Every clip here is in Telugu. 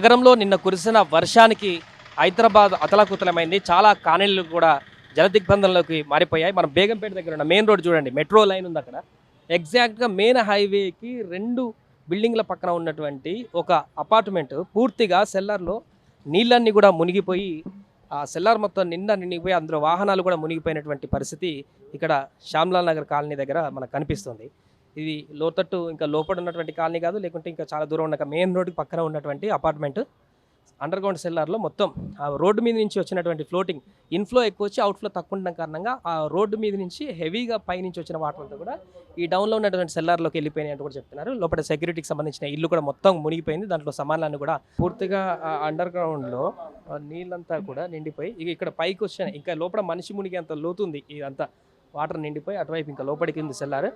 నగరంలో నిన్న కురిసిన వర్షానికి హైదరాబాద్ అతలాకుతలమైంది. చాలా కాలనీలు కూడా జలదిగ్బంధంలోకి మారిపోయాయి. మనం బేగంపేట దగ్గర ఉన్న మెయిన్ రోడ్ చూడండి, మెట్రో లైన్ ఉంది అక్కడ. ఎగ్జాక్ట్గా మెయిన్ హైవేకి 2 బిల్డింగ్ల పక్కన ఉన్నటువంటి ఒక అపార్ట్మెంట్ పూర్తిగా సెల్లర్లో నీళ్ళన్నీ కూడా మునిగిపోయి, ఆ సెల్లార్ మొత్తం నిండా నిండిపోయి అందులో వాహనాలు కూడా మునిగిపోయినటువంటి పరిస్థితి ఇక్కడ శ్యామ్లాల్ నగర్ కాలనీ దగ్గర మనకు కనిపిస్తుంది. ఇది లోతట్టు ఇంకా లోపల ఉన్నటువంటి కాలనీ కాదు, లేకుంటే ఇంకా చాలా దూరం ఉన్న మెయిన్ రోడ్డుకి పక్కన ఉన్నటువంటి అపార్ట్మెంట్ అండర్ గ్రౌండ్ సెల్లార్లో మొత్తం ఆ రోడ్డు మీద నుంచి వచ్చినటువంటి ఫ్లోటింగ్ ఇన్ఫ్లో ఎక్కువ వచ్చి అవుట్ఫ్లో తక్కువ ఉండడం కారణంగా ఆ రోడ్డు మీద నుంచి హెవీగా పై నుంచి వచ్చిన వాటర్ అంతా కూడా ఈ డౌన్లో ఉన్నటువంటి సెల్లార్లోకి వెళ్ళిపోయినాయి అని కూడా చెప్తున్నారు. లోపల సెక్యూరిటీకి సంబంధించిన ఇల్లు కూడా మొత్తం మునిగిపోయింది. దాంట్లో సామాన్లన్నీ కూడా పూర్తిగా అండర్ గ్రౌండ్లో నీళ్ళంతా కూడా నిండిపోయి ఇక్కడ పైకి వచ్చినాయి. ఇంకా లోపల మనిషి మునిగి అంత లోతుంది. ఇదంతా వాటర్ నిండిపోయి అటువైపు ఇంకా లోపలికి ఉంది సెల్లార్.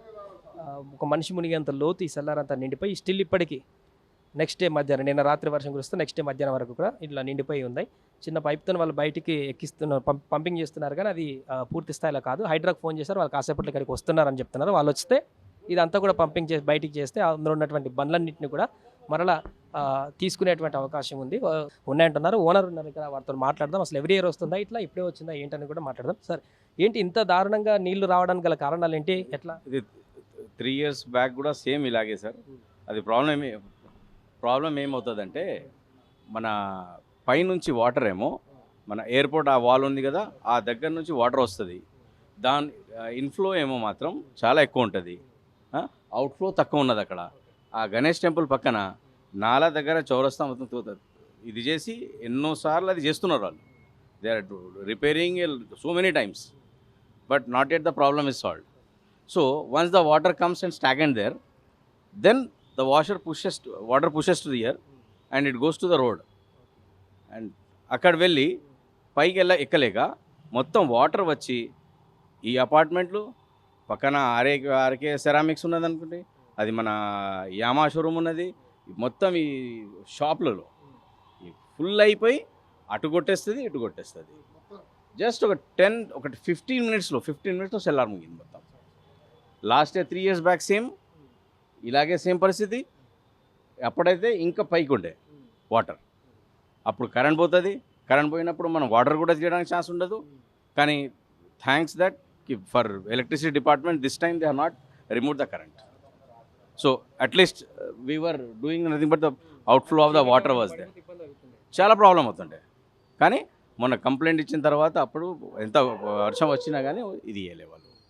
ఒక మనిషి మునిగేంత లోతు ఈ సెల్లార్ అంతా నిండిపోయి స్టిల్ ఇప్పటికీ నెక్స్ట్ డే మధ్యాహ్నం, నిన్న రాత్రి వర్షం కురిస్తే నెక్స్ట్ డే మధ్యాహ్నం వరకు కూడా ఇట్లా నిండిపోయి ఉంది. చిన్న పైప్తో వాళ్ళు బయటికి ఎక్కిస్తున్నారు, పంపింగ్ చేస్తున్నారు, కానీ అది పూర్తి స్థాయిలో కాదు. హైడ్రాకి ఫోన్ చేశారు, వాళ్ళు కాసేపట్లో ఇక్కడికి వస్తున్నారని చెప్తున్నారు. వాళ్ళు వస్తే ఇదంతా కూడా పంపింగ్ చేసి బయటికి చేస్తే అందులో ఉన్నటువంటి బండ్లన్నింటినీ కూడా మరలా తీసుకునేటువంటి అవకాశం ఉంది ఉన్నాయంటున్నారు. ఓనర్ ఉన్నారు ఇక్కడ, వారితో మాట్లాడదాం. అసలు ఎవ్రీ ఇయర్ వస్తుందా ఇట్లా, ఇప్పుడే వచ్చిందా ఏంటని కూడా మాట్లాడదాం. సార్, ఏంటి ఇంత దారుణంగా నీళ్లు రావడానికి గల కారణాలు ఏంటి, ఎట్లా? ఇది 3 years బ్యాక్ కూడా సేమ్ ఇలాగే సార్. అది ప్రాబ్లం ఏమవుతుందంటే, మన పైనుంచి వాటర్ ఏమో మన ఎయిర్పోర్ట్ ఆ వాల్ ఉంది కదా, ఆ దగ్గర నుంచి వాటర్ వస్తుంది. దాని ఇన్ఫ్లో ఏమో మాత్రం చాలా ఎక్కువ ఉంటుంది, అవుట్ఫ్లో తక్కువ ఉన్నది. అక్కడ ఆ గణేష్ టెంపుల్ పక్కన నాలా దగ్గర చౌరస్తా మొత్తం ఇది చేసి ఎన్నోసార్లు అది చేస్తున్నారు వాళ్ళు. They are repairing so many times, but not at the problem is solved. So once the water comes and stagnant there, then the water pushes to the air and it goes to the road. And అక్కడ వెళ్ళి పైకి ఎక్కలేక మొత్తం వాటర్ వచ్చి ఈ అపార్ట్మెంట్లు పక్కన ఆర్కే సెరామిక్స్ ఉన్నది అనుకుంటే, అది మన యామా షోరూమ్ ఉన్నది, మొత్తం ఈ షాప్లలో ఫుల్ అయిపోయి అటు కొట్టేస్తుంది ఇటు కొట్టేస్తుంది. జస్ట్ ఒక 15 minutesలో సెల్లార్ ముగింది మొత్తం. Last year 3 years back same ఇలాగే సేమ్ పరిస్థితి. అప్పుడైతే ఇంకా పైకి ఉండే వాటర్, అప్పుడు కరెంట్ పోతుంది. కరెంట్ పోయినప్పుడు మనం వాటర్ కూడా తీయడానికి ఛాన్స్ ఉండదు. కానీ thanks that for electricity department this time they are not remove the current. So at least we are doing nothing but the outflow of the water was there. చాలా ప్రాబ్లం అవుతుండే, కానీ మొన్న కంప్లైంట్ ఇచ్చిన తర్వాత అప్పుడు ఎంత వర్షం వచ్చినా కానీ ఇది చేయలేవాళ్ళు.